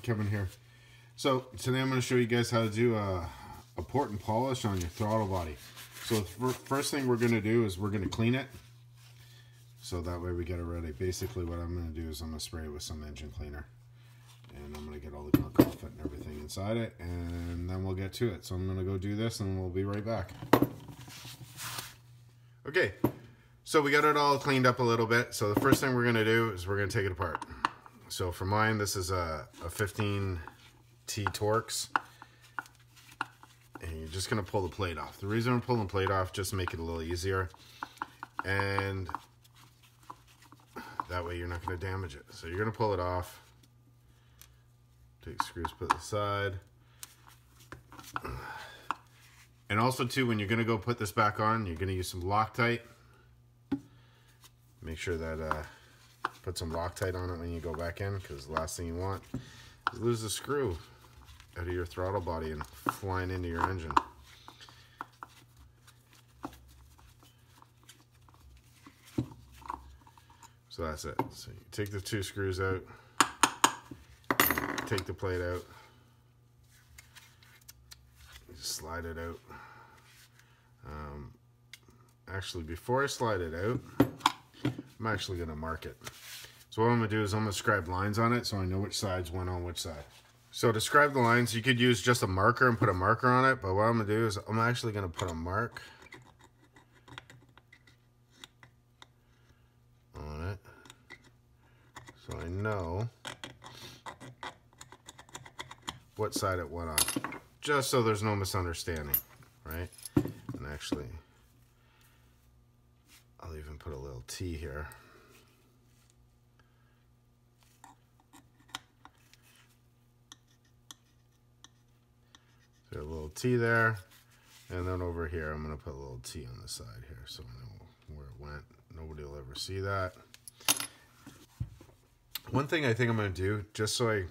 Kevin here. So today I'm going to show you guys how to do a port and polish on your throttle body. So the first thing we're going to do is we're going to clean it. So that way we get it ready. Basically what I'm going to do is I'm going to spray it with some engine cleaner. And I'm going to get all the gunk off it and everything inside it. And then we'll get to it. So I'm going to go do this and we'll be right back. Okay. So we got it all cleaned up a little bit. So the first thing we're going to do is we're going to take it apart. So for mine, this is a 15T Torx. And you're just going to pull the plate off. The reason I'm pulling the plate off, just to make it a little easier. And that way you're not going to damage it. So you're going to pull it off. Take screws, put it aside. And also too, when you're going to go put this back on, you're going to use some Loctite. Make sure that put some Loctite on it when you go back in, because the last thing you want is lose the screw out of your throttle body and flying into your engine. So that's it. So you take the two screws out, take the plate out, just slide it out. Actually, before I slide it out, I'm actually going to mark it. So what I'm going to do is I'm going to scribe lines on it so I know which sides went on which side. So to scribe the lines, you could use just a marker and put a marker on it, but what I'm going to do is I'm actually going to put a mark on it so I know what side it went on, just so there's no misunderstanding, right? And actually, I'll even put a little T here. So a little T there, and then over here I'm going to put a little T on the side here so I know where it went. Nobody will ever see that. One thing I think I'm going to do, just so I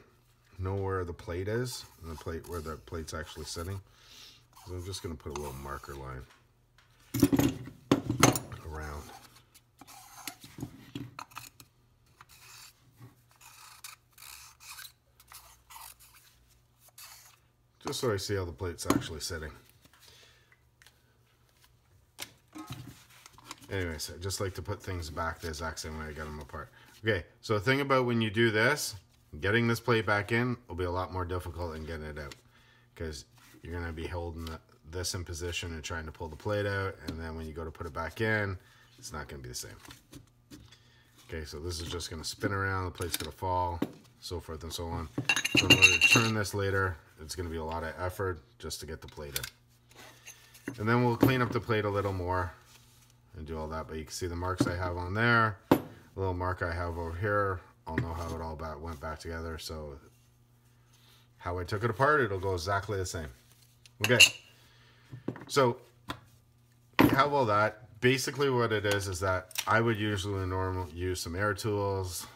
know where the plate is, and the plate where the plate's actually sitting, is I'm just going to put a little marker line around. Just so I see how the plate's actually sitting. Anyways, I just like to put things back the exact same way I got them apart. Okay, so the thing about when you do this, getting this plate back in will be a lot more difficult than getting it out, because you're going to be holding this in position and trying to pull the plate out, and then when you go to put it back in, it's not going to be the same. Okay, so this is just going to spin around, the plate's going to fall, so forth and so on. So in order to turn this later, it's going to be a lot of effort just to get the plate in. And then we'll clean up the plate a little more and do all that, but you can see the marks I have on there, a little mark I have over here. I'll know how it all went back together, so how I took it apart, it'll go exactly the same. Okay, so you have all that. Basically what it is that I would usually normally use some air tools,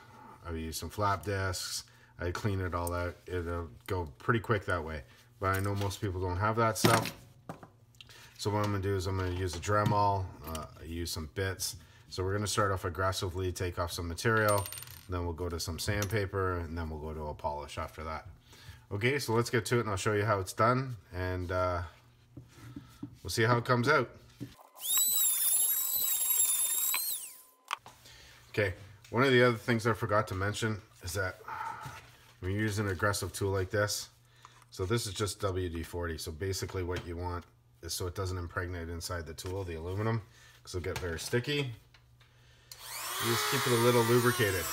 I would use some flap discs, I clean it all out. It'll go pretty quick that way, but I know most people don't have that stuff. So what I'm going to do is I'm going to use a Dremel, use some bits. So we're going to start off aggressively, take off some material, then we'll go to some sandpaper, and then we'll go to a polish after that. Okay, so let's get to it and I'll show you how it's done, and we'll see how it comes out. Okay, one of the other things I forgot to mention is that when you're using an aggressive tool like this, so this is just WD-40, so basically what you want is so it doesn't impregnate inside the tool, the aluminum, because it'll get very sticky. You just keep it a little lubricated.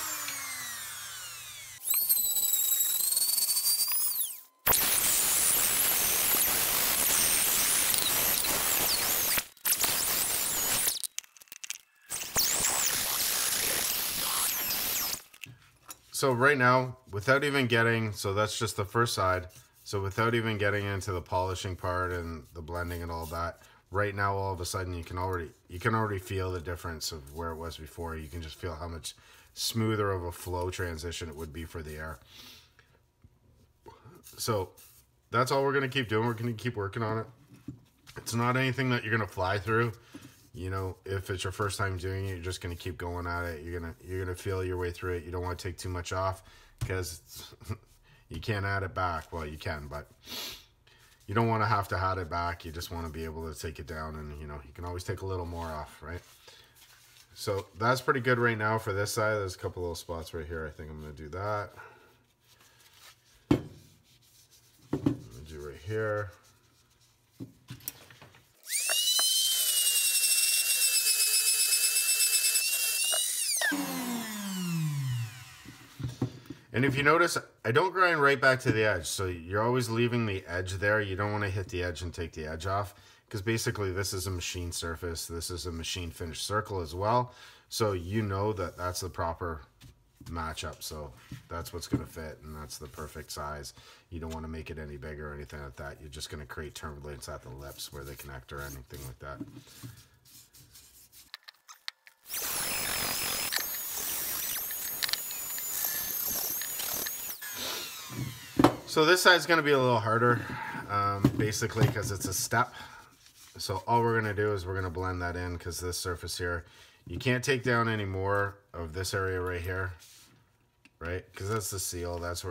So right now, without even getting, so that's just the first side. So without even getting into the polishing part and the blending and all that, right now all of a sudden you can already feel the difference of where it was before. You can just feel how much smoother of a flow transition it would be for the air. So that's all we're going to keep doing. We're going to keep working on it. It's not anything that you're going to fly through. You know, if it's your first time doing it, you're just going to keep going at it. You're going to feel your way through it. You don't want to take too much off, because You can't add it back. Well, you can, but you don't want to have to add it back. You just want to be able to take it down, and you know, you can always take a little more off, right? So that's pretty good right now for this side. There's a couple little spots right here. I think I'm going to do that. I'm going to do right here. And if you notice, I don't grind right back to the edge. So you're always leaving the edge there. You don't want to hit the edge and take the edge off, because basically this is a machine surface. This is a machine finished circle as well. So you know that that's the proper matchup. So that's what's going to fit, and that's the perfect size. You don't want to make it any bigger or anything like that. You're just going to create turbulence at the lips where they connect or anything like that. So this side's going to be a little harder, basically because it's a step. So all we're going to do is we're going to blend that in, because this surface here, you can't take down any more of this area right here, right? Because that's the seal. That's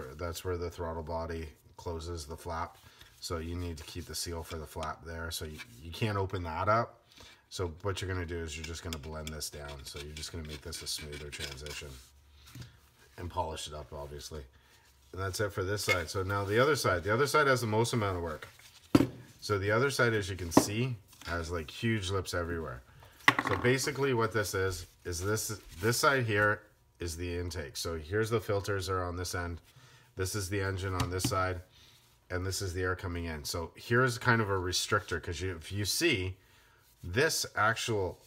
where the throttle body closes the flap. So you need to keep the seal for the flap there. So you can't open that up. So what you're going to do is you're just going to blend this down. So you're just going to make this a smoother transition and polish it up, obviously. And that's it for this side. So now the other side has the most amount of work. So the other side, as you can see, has like huge lips everywhere. So basically what this is this side here is the intake. So here's the filters are on this end. This is the engine on this side, and this is the air coming in. So here's kind of a restrictor, because if you see, this actual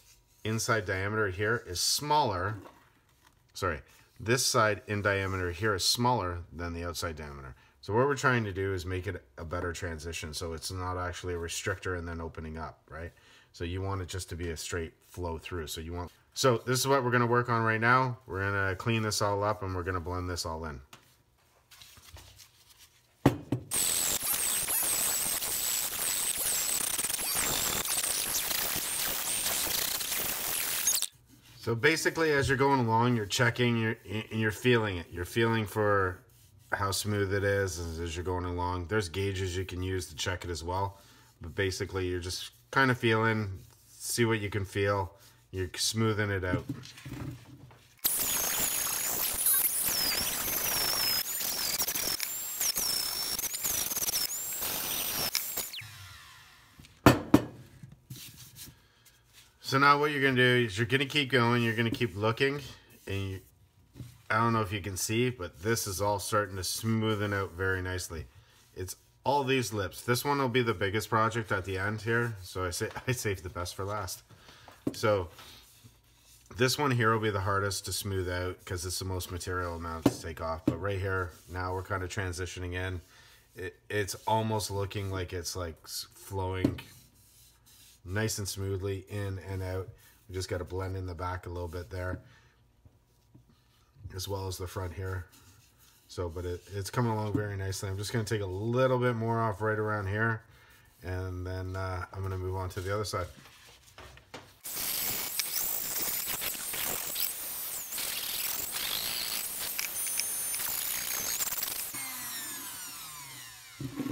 inside diameter here is smaller. Sorry. This side in diameter here is smaller than the outside diameter. So what we're trying to do is make it a better transition, so it's not actually a restrictor and then opening up, right? So you want it just to be a straight flow through. So this is what we're going to work on right now. We're going to clean this all up, and we're going to blend this all in. So basically, as you're going along, you're checking, and you're feeling it. You're feeling for how smooth it is as you're going along. There's gauges you can use to check it as well. But basically, you're just kind of feeling, see what you can feel. You're smoothing it out. So now what you're going to do is you're going to keep going. You're going to keep looking. And I don't know if you can see, but this is all starting to smoothen out very nicely. It's all these lips. This one will be the biggest project at the end here. So I saved the best for last. So this one here will be the hardest to smooth out, because it's the most material amount to take off. But right here, now we're kind of transitioning in. It's almost looking like it's like flowing nice and smoothly in and out. We just got to blend in the back a little bit there, as well as the front here. So, but it's coming along very nicely. I'm just going to take a little bit more off right around here, and then I'm going to move on to the other side.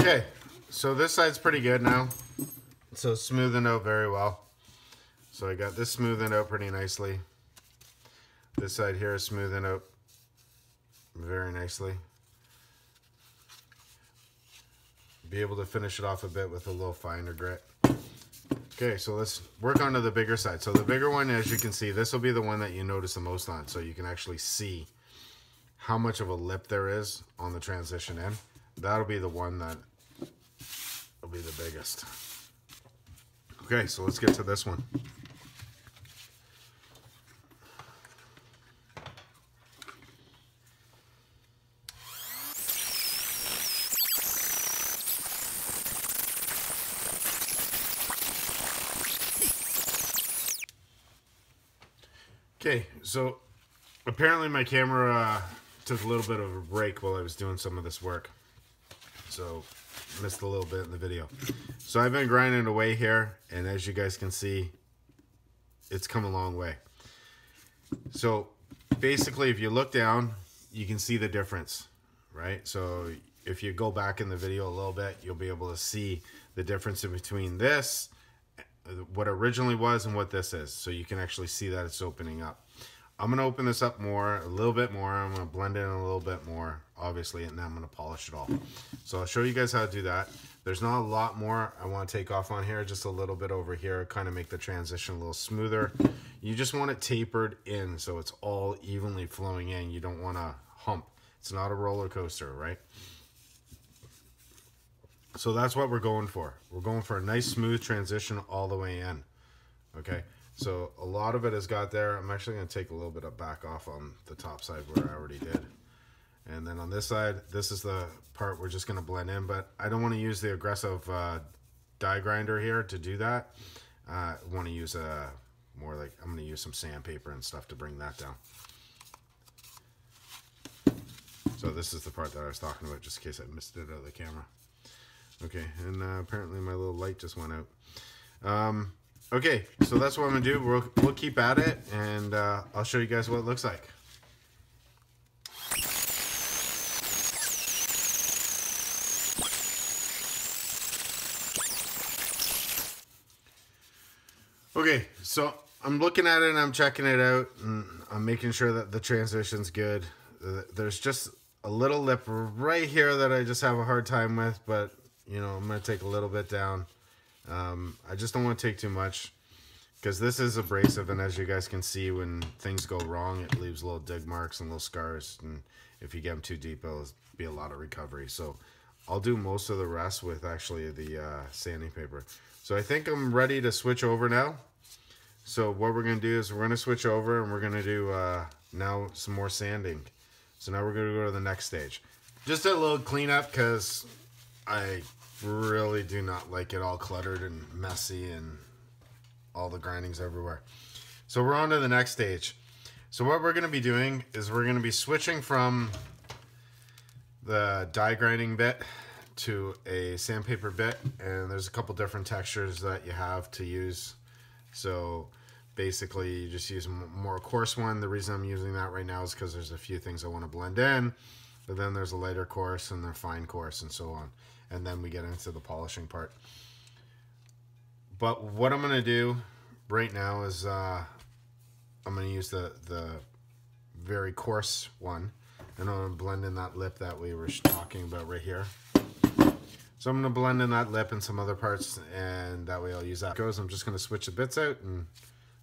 Okay, so this side's pretty good now. So it's smoothing out very well. So I got this smoothing out pretty nicely. This side here is smoothing out very nicely. Be able to finish it off a bit with a little finer grit. Okay, so let's work on to the bigger side. So the bigger one, as you can see, this will be the one that you notice the most on. So you can actually see how much of a lip there is on the transition in. That'll be the one that will be the biggest. Okay, so let's get to this one. Okay, so apparently my camera took a little bit of a break while I was doing some of this work. So missed a little bit in the video. So I've been grinding away here, and as you guys can see, it's come a long way. So basically, if you look down, you can see the difference, right? So if you go back in the video a little bit, you'll be able to see the difference in between this, what originally was, and what this is. So you can actually see that it's opening up. I'm going to open this up more, a little bit more. I'm going to blend in a little bit more, obviously, and then I'm going to polish it all. So I'll show you guys how to do that. There's not a lot more I want to take off on here, just a little bit over here, kind of make the transition a little smoother. You just want it tapered in so it's all evenly flowing in. You don't want to hump. It's not a roller coaster, right? So that's what we're going for. We're going for a nice smooth transition all the way in, okay? So a lot of it has got there. I'm actually going to take a little bit of back off on the top side where I already did. And then on this side, this is the part we're just going to blend in. But I don't want to use the aggressive die grinder here to do that. I want to use more like, I'm going to use some sandpaper and stuff to bring that down. So this is the part that I was talking about, just in case I missed it out of the camera. Okay, and apparently my little light just went out. Okay, so that's what I'm going to do. We'll keep at it, and I'll show you guys what it looks like. Okay, so I'm looking at it and I'm checking it out, and I'm making sure that the transition's good. There's just a little lip right here that I just have a hard time with, but, you know, I'm going to take a little bit down. I just don't want to take too much because this is abrasive, and as you guys can see, when things go wrong, it leaves little dig marks and little scars, and if you get them too deep, it'll be a lot of recovery. So I'll do most of the rest with actually the sanding paper. So I think I'm ready to switch over now. So what we're going to do is we're going to switch over, and we're going to do now some more sanding. So now we're going to go to the next stage. Just a little cleanup because I really do not like it all cluttered and messy and all the grindings everywhere. So we're on to the next stage. So what we're going to be doing is we're going to be switching from the die grinding bit to a sandpaper bit, and there's a couple different textures that you have to use. So basically you just use a more coarse one. The reason I'm using that right now is because there's a few things I want to blend in, but then there's a lighter coarse and the fine coarse and so on. And then we get into the polishing part. But what I'm going to do right now is I'm going to use the very coarse one, and I'm going to blend in that lip that we were talking about right here. So I'm going to blend in that lip and some other parts, and that way I'll use that. I'm just going to switch the bits out, and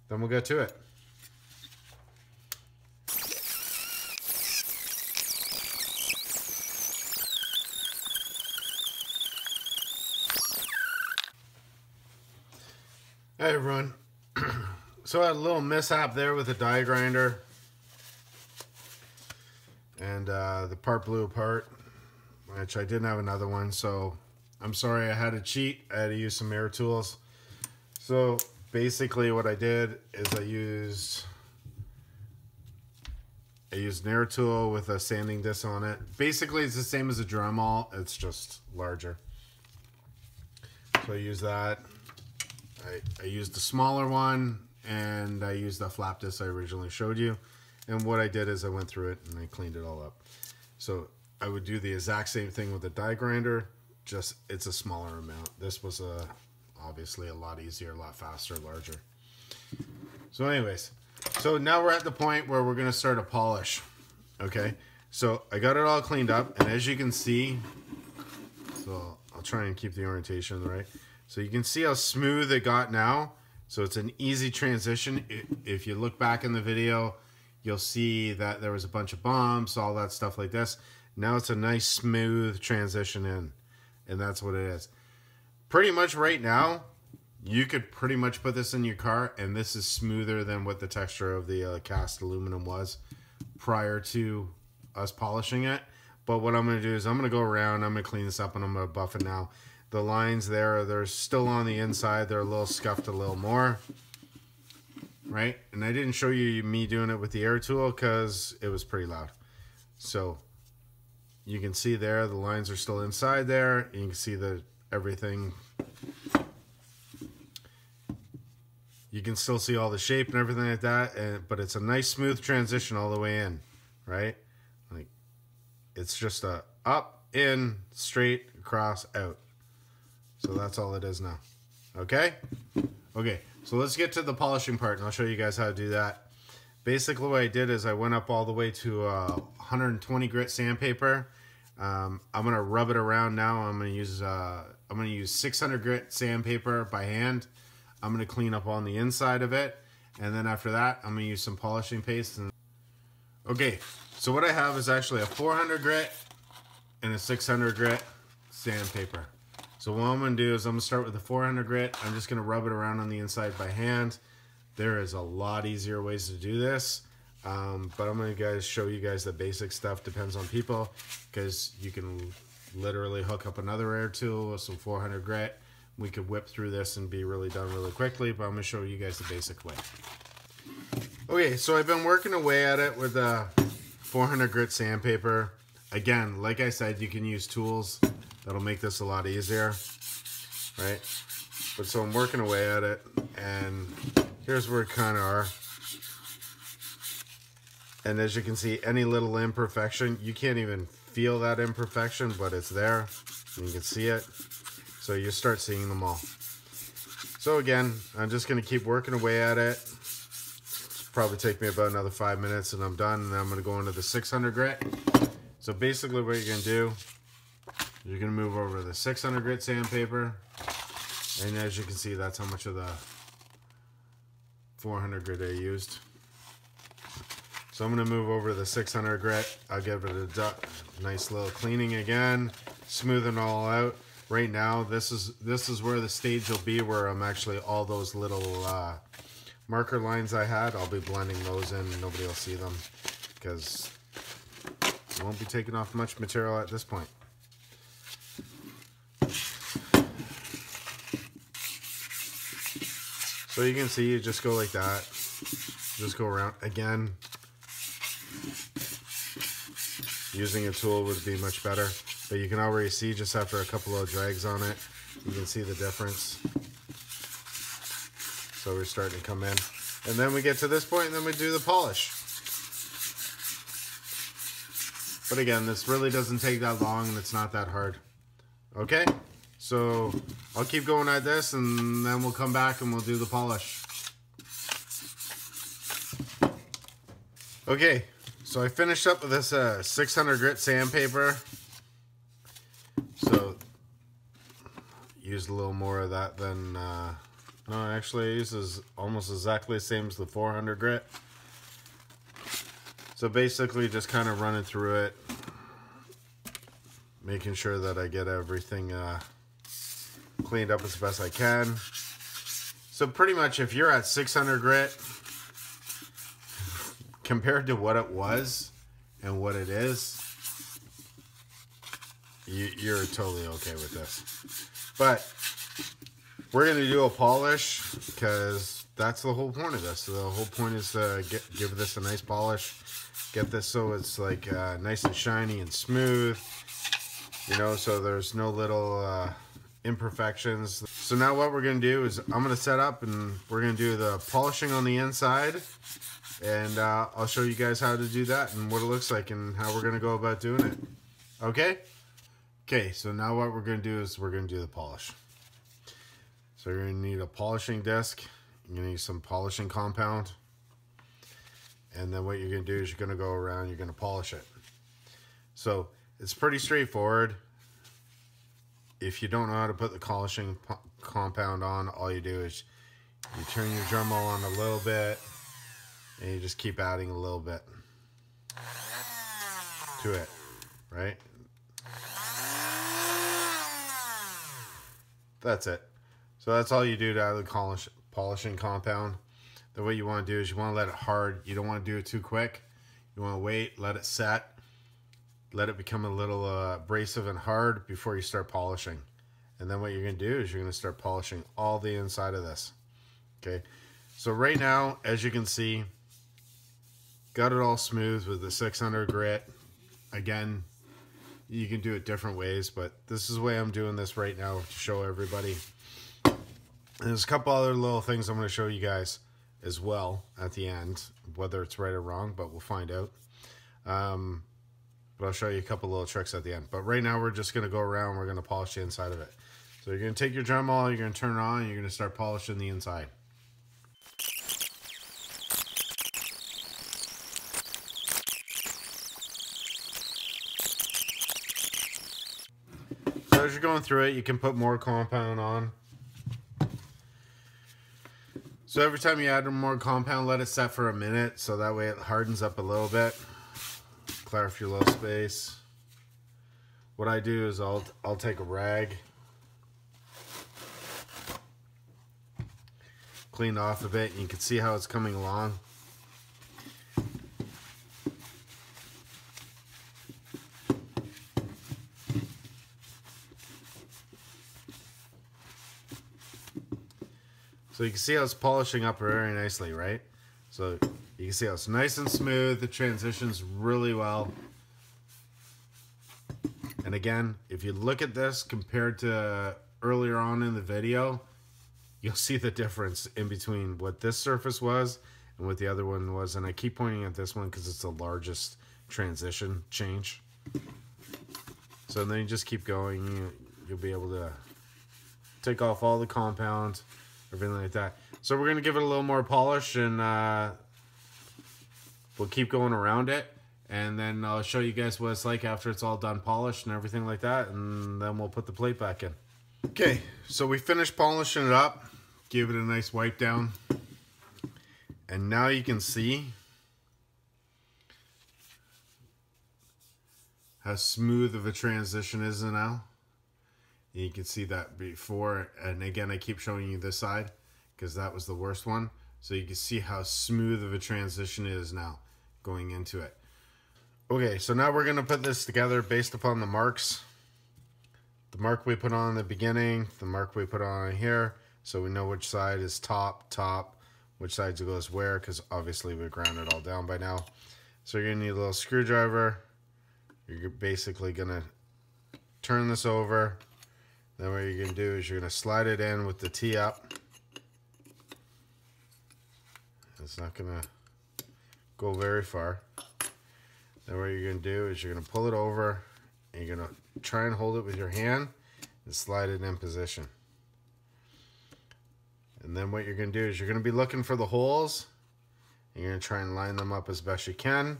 then we'll get to it. Hey everyone, so I had a little mishap there with the die grinder, and the part blew apart, which I didn't have another one, so I'm sorry. I had to cheat. I had to use some air tools. So basically what I did is I used an air tool with a sanding disc on it. Basically it's the same as a Dremel, it's just larger. So I used that. I used the smaller one, and I used the flap disc I originally showed you. And what I did is I went through it and I cleaned it all up. So I would do the exact same thing with the die grinder, just it's a smaller amount. This was obviously a lot easier, a lot faster, larger. So anyways, so now we're at the point where we're going to start a polish. Okay, so I got it all cleaned up, and as you can see, so I'll try and keep the orientation right. So you can see how smooth it got now. So it's an easy transition. If you look back in the video, you'll see that there was a bunch of bumps, all that stuff like this. Now it's a nice smooth transition in, and that's what it is. Pretty much right now, you could pretty much put this in your car, and this is smoother than what the texture of the cast aluminum was prior to us polishing it. But what I'm going to do is I'm going to go around, I'm going to clean this up, and I'm going to buff it now. The lines there, they're still on the inside. They're a little scuffed a little more, right? And I didn't show you me doing it with the air tool because it was pretty loud. So you can see there, the lines are still inside there. You can see that everything. You can still see all the shape and everything like that, but it's a nice smooth transition all the way in, right? Like It's just a up, in, straight, across, out. So that's all it is now. Okay? Okay, so let's get to the polishing part, and I'll show you guys how to do that. Basically what I did is I went up all the way to 120 grit sandpaper. I'm gonna rub it around now. I'm gonna use 600 grit sandpaper by hand. I'm gonna clean up on the inside of it, and then after that I'm gonna use some polishing paste. Okay, so what I have is actually a 400 grit and a 600 grit sandpaper. So what I'm gonna do is I'm gonna start with the 400 grit. I'm just gonna rub it around on the inside by hand. There is a lot easier ways to do this, but I'm going to show you guys the basic stuff. Depends on people, because you can literally hook up another air tool with some 400 grit. We could whip through this and be really done really quickly, but I'm going to show you guys the basic way. Okay, so I've been working away at it with a 400 grit sandpaper. Again, like I said, you can use tools that'll make this a lot easier, right? But so I'm working away at it, and here's where it kind of are. And as you can see, any little imperfection, you can't even feel that imperfection, but it's there. And you can see it. So you start seeing them all. So again, I'm just going to keep working away at it. It'll probably take me about another 5 minutes and I'm done. And then I'm going to go into the 600 grit. So basically what you're going to do, you're going to move over to the 600 grit sandpaper. And as you can see, that's how much of the 400 grit I used. So I'm going to move over to the 600 grit. I'll give it a nice little cleaning again, smoothing it all out. Right now, this is where the stage will be, where I'm actually all those little marker lines I had, I'll be blending those in. Nobody will see them because it won't be taking off much material at this point. So you can see, you just go like that. Just go around. Again, using a tool would be much better. But you can already see just after a couple of drags on it, you can see the difference. So we're starting to come in. And then we get to this point and then we do the polish. But again, this really doesn't take that long and it's not that hard. Okay? So I'll keep going at this and then we'll come back and we'll do the polish. Okay, so I finished up with this 600 grit sandpaper. So used a little more of that than, no, actually I used almost exactly the same as the 400 grit. So basically just kind of running through it, making sure that I get everything cleaned up as best I can. So pretty much if you're at 600 grit, compared to what it was and what it is, you're totally okay with this. But we're going to do a polish because that's the whole point of this. The whole point is to give this a nice polish, get this so it's like nice and shiny and smooth, you know, so there's no little imperfections. So now what we're going to do is I'm going to set up and we're going to do the polishing on the inside, and I'll show you guys how to do that and what it looks like and how we're going to go about doing it. Okay? Okay, so now what we're going to do is we're going to do the polish. So you're going to need a polishing disc. You're going to need some polishing compound. And then what you're going to do is you're going to go around, you're going to polish it. So it's pretty straightforward. If you don't know how to put the polishing compound on, all you do is you turn your Dremel on a little bit and you just keep adding a little bit to it, right? That's it. So that's all you do to add the polishing compound. Then what you want to do is you want to let it hard. You don't want to do it too quick. You want to wait, let it set, let it become a little abrasive and hard before you start polishing. And then what you're going to do is you're going to start polishing all the inside of this. Okay. So right now, as you can see, got it all smooth with the 600 grit. Again, you can do it different ways, but this is the way I'm doing this right now to show everybody. And there's a couple other little things I'm going to show you guys as well at the end, whether it's right or wrong, but we'll find out. But but I'll show you a couple little tricks at the end. But right now we're just going to go around, we're going to polish the inside of it. So you're going to take your Dremel, you're going to turn it on, and you're going to start polishing the inside. So as you're going through it, you can put more compound on. So every time you add more compound, let it set for a minute, so that way it hardens up a little bit. Clear off your low space. What I do is I'll take a rag, clean off a bit, and you can see how it's coming along. So you can see how it's polishing up very nicely, right? So you can see how it's nice and smooth. The transitions really well. And again, if you look at this compared to earlier on in the video, you'll see the difference in between what this surface was and what the other one was. And I keep pointing at this one because it's the largest transition change. So then you just keep going. You'll be able to take off all the compound, everything like that. So we're going to give it a little more polish, and we'll keep going around it. And then I'll show you guys what it's like after it's all done polished and everything like that. And then we'll put the plate back in. Okay, so we finished polishing it up. Give it a nice wipe down. And now you can see how smooth of a transition is now. You can see that before, and again I keep showing you this side because that was the worst one. So you can see how smooth of a transition it is now going into it. Okay, so now we're going to put this together based upon the marks. The mark we put on in the beginning, the mark we put on here, so we know which side is top, which side goes where, because obviously we ground it all down by now. So you're going to need a little screwdriver. You're basically going to turn this over. Then what you're going to do is you're going to slide it in with the T up. It's not going to go very far. Then what you're going to do is you're going to pull it over, and you're going to try and hold it with your hand and slide it in position. And then what you're going to do is you're going to be looking for the holes, and you're going to try and line them up as best you can.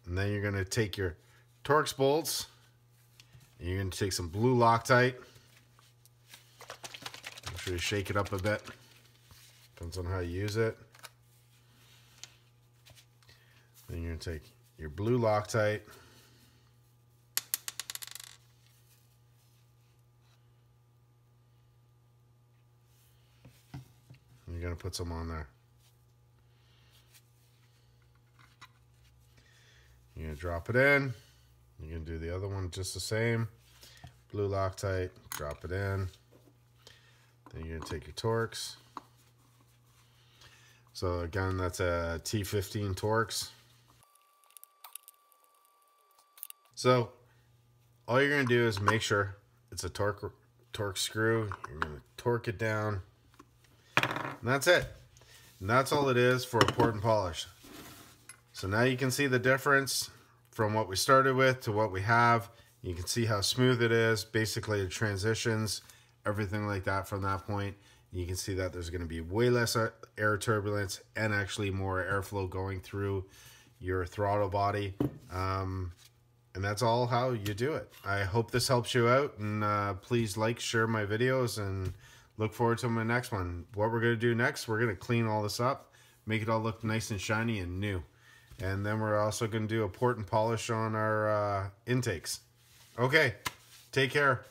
And then you're going to take your Torx bolts, and you're going to take some blue Loctite. Make sure you shake it up a bit. Depends on how you use it. Then you're going to take your blue Loctite. And you're going to put some on there. You're going to drop it in. You're going to do the other one just the same. Blue Loctite, drop it in. Then you're going to take your Torx. So again, that's a T15 Torx. So all you're going to do is make sure it's a torque screw. You're going to torque it down. And that's it. And that's all it is for a port and polish. So now you can see the difference from what we started with to what we have. You can see how smooth it is. Basically it transitions, everything like that from that point. You can see that there's going to be way less air turbulence and actually more airflow going through your throttle body. And that's all how you do it. I hope this helps you out, and please like, share my videos, and look forward to my next one. What we're going to do next, we're going to clean all this up, make it all look nice and shiny and new. And then we're also going to do a port and polish on our intakes. Okay, take care.